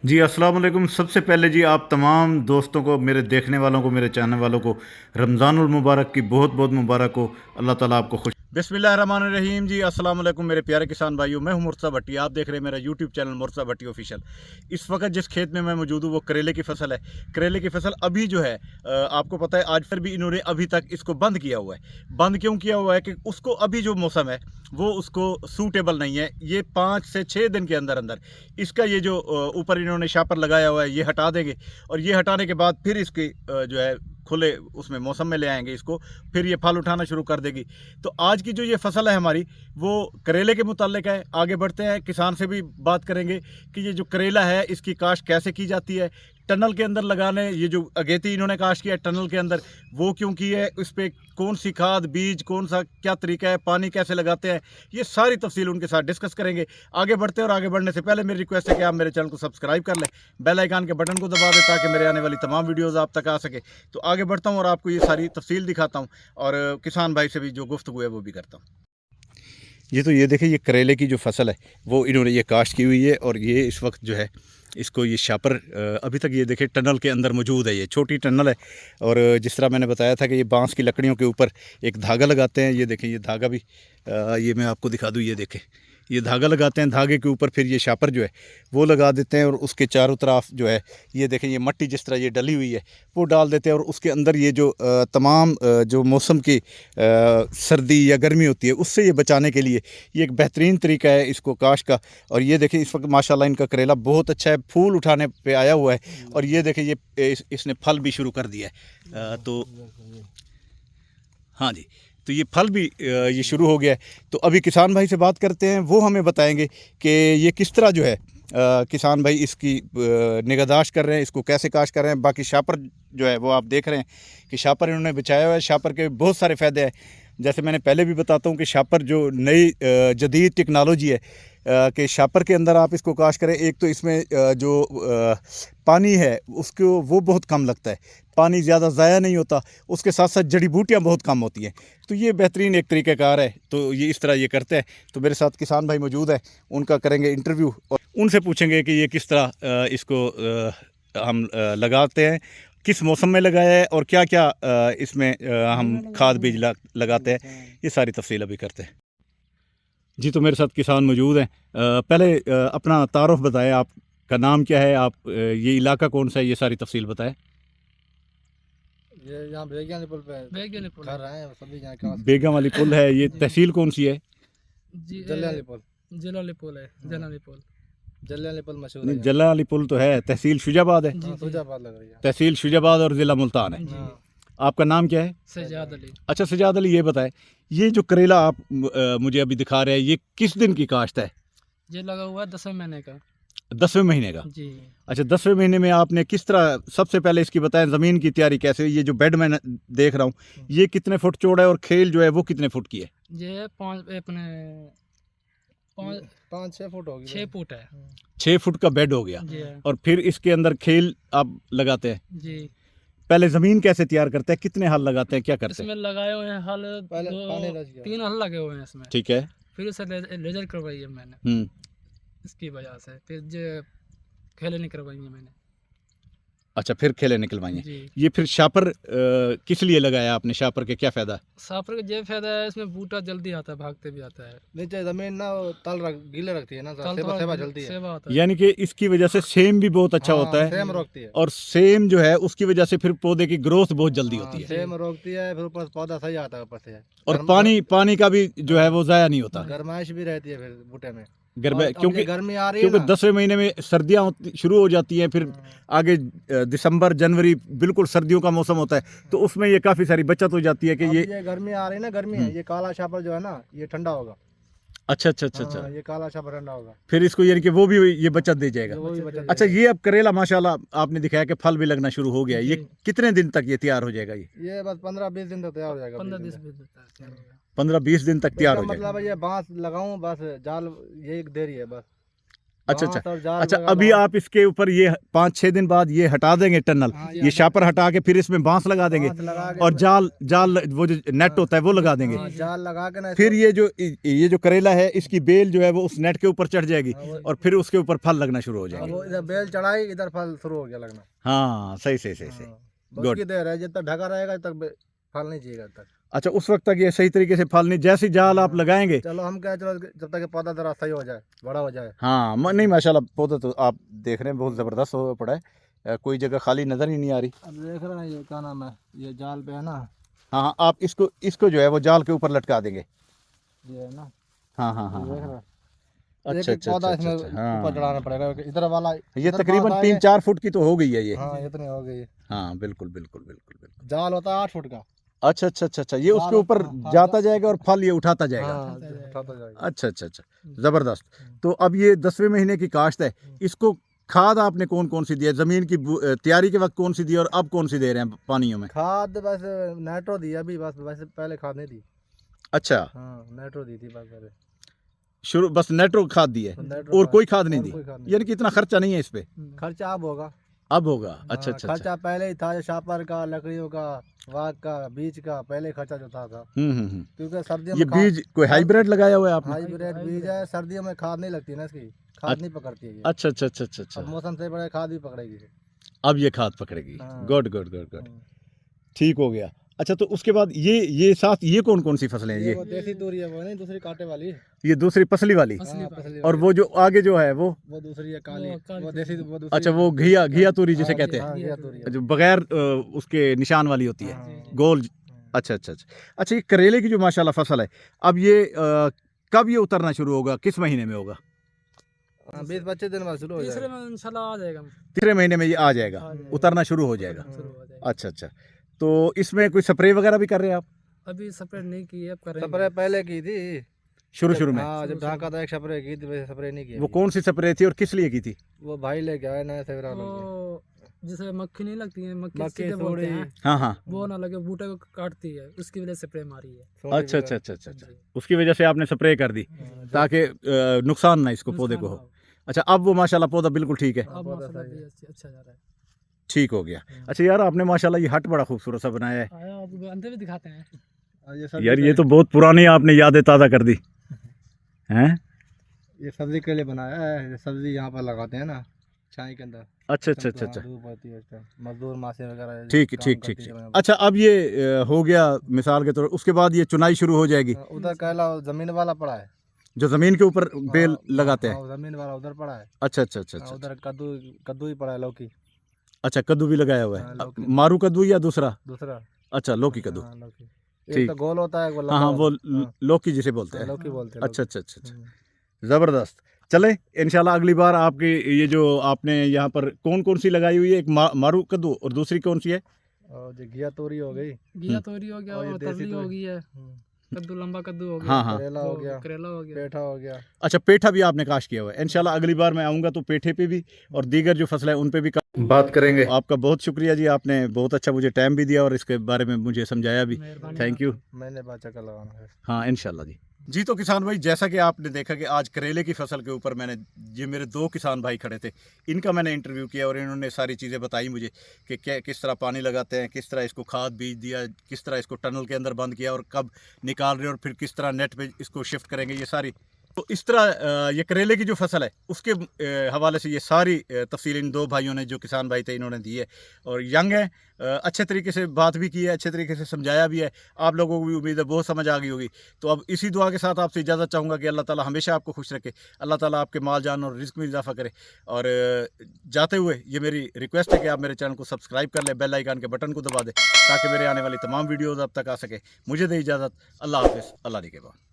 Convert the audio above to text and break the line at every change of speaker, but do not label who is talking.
जी अस्सलाम वालेकुम। सबसे पहले जी आप तमाम दोस्तों को, मेरे देखने वालों को, मेरे चाहने वालों को रमज़ानुल मुबारक की बहुत बहुत मुबारक हो। अल्लाह ताला आपको खुश। बिस्मिल्लाहिर्रहमानिर्रहीम। जी अस्सलाम वालेकुम मेरे प्यारे किसान भाइयों, मैं हूं मुर्तज़ा भट्टी। आप देख रहे हैं मेरा यूट्यूब चैनल मुर्तज़ा भट्टी ऑफिशियल। इस वक्त जिस खेत में मैं मौजूद हूँ वो करेले की फसल है। करेले की फसल अभी जो है आपको पता है आज फिर भी इन्होंने अभी तक इसको बंद किया हुआ है। बंद क्यों किया हुआ है कि उसको अभी जो मौसम है वो उसको सूटेबल नहीं है। ये 5 से 6 दिन के अंदर अंदर इसका ये जो ऊपर इन्होंने शापर लगाया हुआ है ये हटा देंगे, और ये हटाने के बाद फिर इसकी जो है खुले उसमें मौसम में ले आएंगे इसको, फिर ये फल उठाना शुरू कर देगी। तो आज की जो ये फसल है हमारी वो करेले के मुतालिक है। आगे बढ़ते हैं, किसान से भी बात करेंगे कि ये जो करेला है इसकी काश्त कैसे की जाती है, टनल के अंदर लगाने, ये जो अगेती इन्होंने काश्त किया है टनल के अंदर वो क्यों की है, उस पर कौन सी खाद बीज कौन सा क्या तरीका है, पानी कैसे लगाते हैं, ये सारी तफसील उनके साथ डिस्कस करेंगे। आगे बढ़ते हैं, और आगे बढ़ने से पहले मेरी रिक्वेस्ट है कि आप मेरे चैनल को सब्सक्राइब कर लें, बेल आइकन के बटन को दबा दें ताकि मेरे आने वाली तमाम वीडियोज़ आप तक आ सके। तो आगे बढ़ता हूँ और आपको ये सारी तफसील दिखाता हूँ, और किसान भाई से भी जो गुफ्तगू है वो भी करता हूँ। ये देखिए, ये करेले की जो फसल है वो इन्होंने ये काश्त की हुई है, और ये इस वक्त जो है इसको ये शापर अभी तक ये देखिए टनल के अंदर मौजूद है। ये छोटी टनल है, और जिस तरह मैंने बताया था कि ये बांस की लकड़ियों के ऊपर एक धागा लगाते हैं। ये देखें, ये धागा भी ये मैं आपको दिखा दूँ। ये देखें, ये धागा लगाते हैं, धागे के ऊपर फिर ये शापर जो है वो लगा देते हैं, और उसके चारों तरफ जो है ये देखें, ये मट्टी जिस तरह ये डली हुई है वो डाल देते हैं, और उसके अंदर ये जो तमाम जो मौसम की सर्दी या गर्मी होती है उससे ये बचाने के लिए ये एक बेहतरीन तरीका है इसको काश का। और ये देखें, इस वक्त माशाल्लाह इनका करेला बहुत अच्छा है, फूल उठाने पे आया हुआ है, और ये देखें ये इसने फल भी शुरू कर दिया है। तो हाँ जी, तो ये फल भी ये शुरू हो गया है। तो अभी किसान भाई से बात करते हैं, वो हमें बताएंगे कि ये किस तरह जो है किसान भाई इसकी निगहदाश्त कर रहे हैं, इसको कैसे काश्त कर रहे हैं। बाकी शापर जो है वो आप देख रहे हैं कि शापर इन्होंने बिछाया हुआ है। शापर के बहुत सारे फ़ायदे हैं, जैसे मैंने पहले भी बताता हूँ कि शापर जो नई जदीद टेक्नोलॉजी है कि शापर के अंदर आप इसको काश करें। एक तो इसमें जो पानी है उसको वो बहुत कम लगता है, पानी ज़्यादा ज़ाया नहीं होता, उसके साथ साथ जड़ी बूटियाँ बहुत कम होती हैं। तो ये बेहतरीन एक तरीक़ाकार है। तो ये इस तरह ये करते हैं। तो मेरे साथ किसान भाई मौजूद है, उनका करेंगे इंटरव्यू, और उनसे पूछेंगे कि ये किस तरह इसको हम लगाते हैं, किस मौसम में लगाया है, और क्या क्या इसमें हम खाद बीज लगाते हैं। ये सारी तफसील अभी करते हैं। जी, तो मेरे साथ किसान मौजूद हैं। पहले अपना तारुफ बताएं, आपका नाम क्या है, आप ये इलाका कौन सा है, ये सारी तफसील बताएं।
ये यहाँ बेगियानी पुल पे घर हैं सभी यहाँ के
बेगम वाली पुल है, ये तहसील कौन सी है?
जी
जलियानी पुल
जलाली पुल है। जलाली पुल
जलियानी पुल मशहूर
नहीं,
है
जला वाली पुल तो है, तहसील शुजाबाद है।
हाँ सुजाबाद लग रही है।
तहसील शुजाबाद और ज़िला मुल्तान है।
हाँ
आपका नाम क्या है?
सजाद अली।
अच्छा सजाद अली, ये बताएं, ये जो करेला आप मुझे अभी दिखा रहे हैं ये किस दिन की काश्त है?
ये लगा हुआ है 10वें महीने का
10वें महीने का।
जी।
अच्छा, 10वें महीने में आपने किस तरह, सबसे पहले इसकी बताएं ज़मीन की तैयारी कैसे हुई? ये जो बेड मैं देख रहा हूँ ये कितने फुट चौड़ा है, और खेल जो है वो कितने फुट की है?
ये
5-6 फुट होगी
6 फुट है।
6 फुट का बेड हो गया,
जी
और फिर इसके अंदर खेल आप लगाते हैं।
जी।
पहले ज़मीन कैसे तैयार करते हैं, कितने हल लगाते हैं, क्या करते हैं?
इसमें लगाए हुए हैं हल
पहले पानी
3 हल लगे हुए हैं इसमें।
ठीक है।
फिर उसे लेजर करवाई है मैंने, इसकी वजह से फिर जो खेले नहीं करवाई है मैंने।
अच्छा, फिर खेले निकलवाई हैं।
जी।
ये फिर शापर किस लिए लगाया आपने? शापर के क्या फ़ायदा?
साफर का ये फायदा है, इसमें बूटा जल्दी आता है, भागते भी आता है।
नीचे जमीन ना वो गीले रखती है ना
कल
सेवा
थोड़ा
जल्दी है।
सेवा आता है।
यानी कि इसकी वजह से सेम भी बहुत अच्छा होता है,
सेम रोकती है
और सेम जो है उसकी वजह से फिर पौधे की ग्रोथ बहुत जल्दी होती है,
सेम रोकती है, फिर ऊपर पौधा सही आता है ऊपर से।
और पानी का भी जो है वो ज़ाया नहीं होता।
गर्माइश भी रहती है फिर बूटे में।
गर्मी,
और अब
क्योंकि
ये गर्मी आ रही है
क्योंकि
ना
10वें महीने में सर्दियाँ शुरू हो जाती हैं, फिर आगे दिसंबर जनवरी बिल्कुल सर्दियों का मौसम होता है, तो उसमें ये काफ़ी सारी बचत हो जाती है कि
अब
ये
ये गर्मी आ रही है ना, गर्मी है, ये काला शापर जो है ना ये ठंडा होगा।
अच्छा अच्छा अच्छा अच्छा,
ये काला शापर ठंडा होगा,
फिर इसको यानी कि वो भी ये बचत दे जाएगा।
वो भी बचत
अच्छा,
देगा।
ये अब करेला माशाल्लाह आपने दिखाया कि फल भी लगना शुरू हो गया है। ये
जी।
कितने दिन तक ये तैयार हो जाएगा?
ये बस 15-20 दिन तक तैयार हो जाएगा।
15 दिन देता है।
15-20 दिन तक तैयार हो
इसका
जाएगा।
मतलब है ये बांस लगाऊं बस, जाल ये एक देरी है बस।
अच्छा
बांस
अच्छा
और जाल
अच्छा।
लगा
अभी
लो।
आप इसके ऊपर ये 5-6 दिन बाद ये हटा देंगे टनल,
हाँ,
ये शापर हटा के फिर इसमें बांस लगा देंगे
बांस लगा के
और जाल जाल वो जो नेट होता है वो लगा देंगे।
हाँ, जाल लगा के ना
फिर ये जो करेला है इसकी बेल जो है वो उस नेट के ऊपर चढ़ जाएगी और फिर उसके ऊपर फल लगना शुरू हो जाएंगे।
वो इधर बेल चढ़ाई, इधर फल शुरू हो गया लगना।
हाँ सही सही सही सही।
हाँ, बस
Good.
की देर है, जब तक ढका रहेगा तब तक फल नहीं चाहिए तक।
अच्छा, उस वक्त तक ये सही तरीके से फल नहीं, जैसी जाल आप लगाएंगे।
चलो हम क्या, चलो जब तक ये पौधा जरा सही हो जाए, बड़ा हो जाए।
हाँ नहीं माशाल्लाह पौधा तो आप देख रहे हैं बहुत ज़बरदस्त हो पड़ा है, कोई जगह खाली नज़र ही नहीं आ रही।
अब देख रहे हैं ये क्या नाम है, ये जाल पे है ना,
हाँ हाँ, आप इसको जो है वो जाल के ऊपर लटका देंगे।
ये है ना,
हाँ हाँ हाँ
ये देख
हाँ।
रहे हैं?
अच्छा
एक
अच्छा
पौधा
अच्छा
इसमें
अच्छा, हाँ।
ऊपर चढ़ाना पड़ेगा, इधर वाला
ये
इधर
तकरीबन
बांस आएगा।
3-4 फुट की तो हो गई है ये।
हाँ इतनी हो गई।
हाँ बिल्कुल बिल्कुल बिल्कुल बिल्कुल।
जाल होता है 8 फुट का।
अच्छा अच्छा अच्छा अच्छा, ये उसके
जाल,
ऊपर
हाँ,
जाता जाएगा और फल ये उठाता जाएगा।
हाँ उठाता जाएगा।
अच्छा अच्छा अच्छा, ज़बरदस्त। तो अब ये 10वें महीने की काश्त है, इसको खाद आपने कौन कौन सी दी है? ज़मीन की तैयारी के वक्त कौन सी दी और अब कौन सी दे रहे हैं पानियों में?
खाद बस नाइट्रो दी अभी, बस वैसे पहले खाद नहीं दी।
अच्छा,
हाँ नाइट्रो दी थी बस पहले।
शुरू बस नेट्रो खाद दी है
नाइट्रो
और
खाद,
कोई खाद नहीं
और
दी,
कोई खाद नहीं।
यानी कि इतना खर्चा नहीं है इस पे।
खर्चा अब होगा।
अब होगा। अच्छा
हाँ,
अच्छा अच्छा।
खर्चा पहले ही था, शापर का, लकड़ियों का, वाग का, बीज का, पहले खर्चा जो था
हम्म।
क्योंकि सर्दियों
ये
में
बीज कोई हाइब्रिड लगाया हुआ है आपने?
हाइब्रिड बीज है, सर्दियों में खाद नहीं लगती है ना इसकी, खाद नहीं पकड़ती है ये।
अच्छा अच्छा अच्छा अच्छा अच्छा,
और मौसम से बड़े खाद भी पकड़ेगी।
अब ये खाद पकड़ेगी।
हाँ।
गुड गुड गुड गुड,
हाँ।
ठीक हो गया। अच्छा, तो उसके बाद ये साथ ये कौन कौन सी फसलें हैं
ये
ये?
वो देसी तूरी है, वो नहीं दूसरी कांटे वाली।
ये दूसरी पसली वाली,
असली
हाँ,
बात।
पसली
और
वाली।
वो जो आगे जो है वो
दूसरी है काली,
वो काली
वो देसी, वो दूसरी।
अच्छा वो घिया तूरी जिसे
हाँ,
कहते हैं,
हाँ, घिया तूरी है।
जो बगैर उसके निशान वाली होती है,
हाँ।
गोल। अच्छा अच्छा अच्छा अच्छा, ये करेले की जो माशाल्लाह फसल है, अब ये कब ये उतरना शुरू होगा, किस महीने में होगा?
हाँ, 20-25 दिन बाद शुरू हो
तीसरे
जाएगा।
में इंशाल्लाह आ जाएगा।
3 महीने में ये आ जाएगा,
आ जाएगा।
उतरना शुरू हो जाएगा।
शुरू हो जाएगा।
अच्छा अच्छा, तो इसमें कोई स्प्रे वगैरह भी कर रहे हैं आप
अभी स्प्रे नहीं की है, अब करेंगे।
स्प्रे पहले की थी
शुरू में?
हाँ, जब ढाका था एक स्प्रे की थी, वैसे स्प्रे नहीं की
वो
अभी।
कौन सी स्प्रे थी और किस लिए की थी?
वो भाई लेके आए नए सेवरा वाले।
वो जिसे मक्खी नहीं लगती है, मक्खी
मक्खी,
सीधे बोलते
सूड़ी,
हैं,
हाँ हाँ,
वो ना लगे, बूटे को काटती है, उसकी वजह से स्प्रे मारी है।
सूड़ी
अच्छा
वगैरह।
अच्छा अच्छा अच्छा, उसकी वजह से आपने स्प्रे कर दी ताकि नुकसान ना इसको पौधे को हो। अच्छा, अब वो माशाल्लाह पौधा बिल्कुल ठीक है,
अब
बहुत
माशाल्लाह
सही है।
भी अच्छा जा रहा है।
ठीक हो गया। अच्छा यार, आपने माशाल्लाह ये हट बड़ा खूबसूरत सा बनाया है
आया अब अंदर भी दिखाते हैं।
और ये सब्जी
यार,
के
ये
लिए-
तो बहुत पुरानी आपने यादें ताज़ा कर दी हैं।
ये सब्जी के लिए बनाया है, ये सब्जी यहाँ पर लगाते हैं ना छाई के अंदर।
अच्छा अच्छा अच्छा अच्छा,
धूप होती है उस टाइम, मजदूर मासे वगैरह
ठीक
काम
ठीक
करती
ठीक
है
ठीक।
जमीन
अच्छा, अब ये हो गया मिसाल के तौर, उसके बाद ये चुनाई शुरू हो जाएगी,
पर। उधर कहला जमीन वाला पड़ा है।
जो ज़मीन के ऊपर बेल
हाँ,
लगाते हैं।
हाँ, जमीन वाला उधर पड़ा है।
अच्छा अच्छा अच्छा
हाँ,
अच्छा,
उधर कद्दू, कद्दू ही पड़ा है, लौकी
अच्छा कद्दू भी लगाया हुआ
हाँ,
है,
लौकी।
मारू कद्दू या दूसरा?
दूसरा।
अच्छा, लौकी कद्दू।
हाँ, लौकी।
ठीक।
एक तो गोल होता है, वो
हाँ
लंबा
हाँ, वो
वाला। हाँ,
लौकी जिसे बोलते हैं।
लौकी बोलते हैं।
अच्छा अच्छा अच्छा अच्छा,
हम्म।
ज़बरदस्त। चले इंशाल्लाह अगली बार आपकी ये जो आपने यहाँ पर कौन कौन सी लगाई हुई है, एक मारू कद्दू और दूसरी कौन सी है?
और जो घिया तोरी हो गई,
घिया तोरी हो गया,
और ये
और
देसी
तरली हो
तोरी।
गई है, कद्दू, लंबा कद्दू हो गया,
हाँ हाँ,
करेला हो
वो
गया,
करेला हो गया।
पेठा हो गया।
अच्छा पेठा भी आपने काश किया हुआ है। इंशाल्लाह अगली बार मैं आऊँगा तो पेठे पे भी और दीगर जो फसलें हैं उन पे भी बात करेंगे। आपका बहुत शुक्रिया जी, आपने बहुत अच्छा मुझे टाइम भी दिया और इसके बारे में मुझे समझाया भी।
मेहरबानी
थैंक यू।
मैंने बाचा का लगाना है।
हाँ इंशाल्लाह जी। तो किसान भाई, जैसा कि आपने देखा कि आज करेले की फसल के ऊपर मैंने, ये मेरे 2 किसान भाई खड़े थे, इनका मैंने इंटरव्यू किया और इन्होंने सारी चीज़ें बताई मुझे कि क्या किस तरह पानी लगाते हैं, किस तरह इसको खाद बीज दिया, किस तरह इसको टनल के अंदर बंद किया और कब निकाल रहे और फिर किस तरह नेट पे इसको शिफ्ट करेंगे, ये सारी। तो इस तरह ये करेले की जो फसल है उसके हवाले से ये सारी तफसील इन 2 भाइयों ने, जो किसान भाई थे, इन्होंने दी है और यंग है, अच्छे तरीके से बात भी की है, अच्छे तरीके से समझाया भी है। आप लोगों को भी उम्मीद है बहुत समझ आ गई होगी। तो अब इसी दुआ के साथ आपसे इजाज़त चाहूँगा कि अल्लाह ताला हमेशा आपको खुश रखे, अल्लाह ताला आपके माल जान और रिस्क में इजाफा करे। और जाते हुए ये मेरी रिक्वेस्ट है कि आप मेरे चैनल को सब्सक्राइब कर लें, बेल आइकन के बटन को दबा दें ताकि मेरे आने वाली तमाम वीडियोज़ अब तक आ सके। मुझे दे इजाज़त, अल्लाह हाफिज़, अल्लाह निगहबान।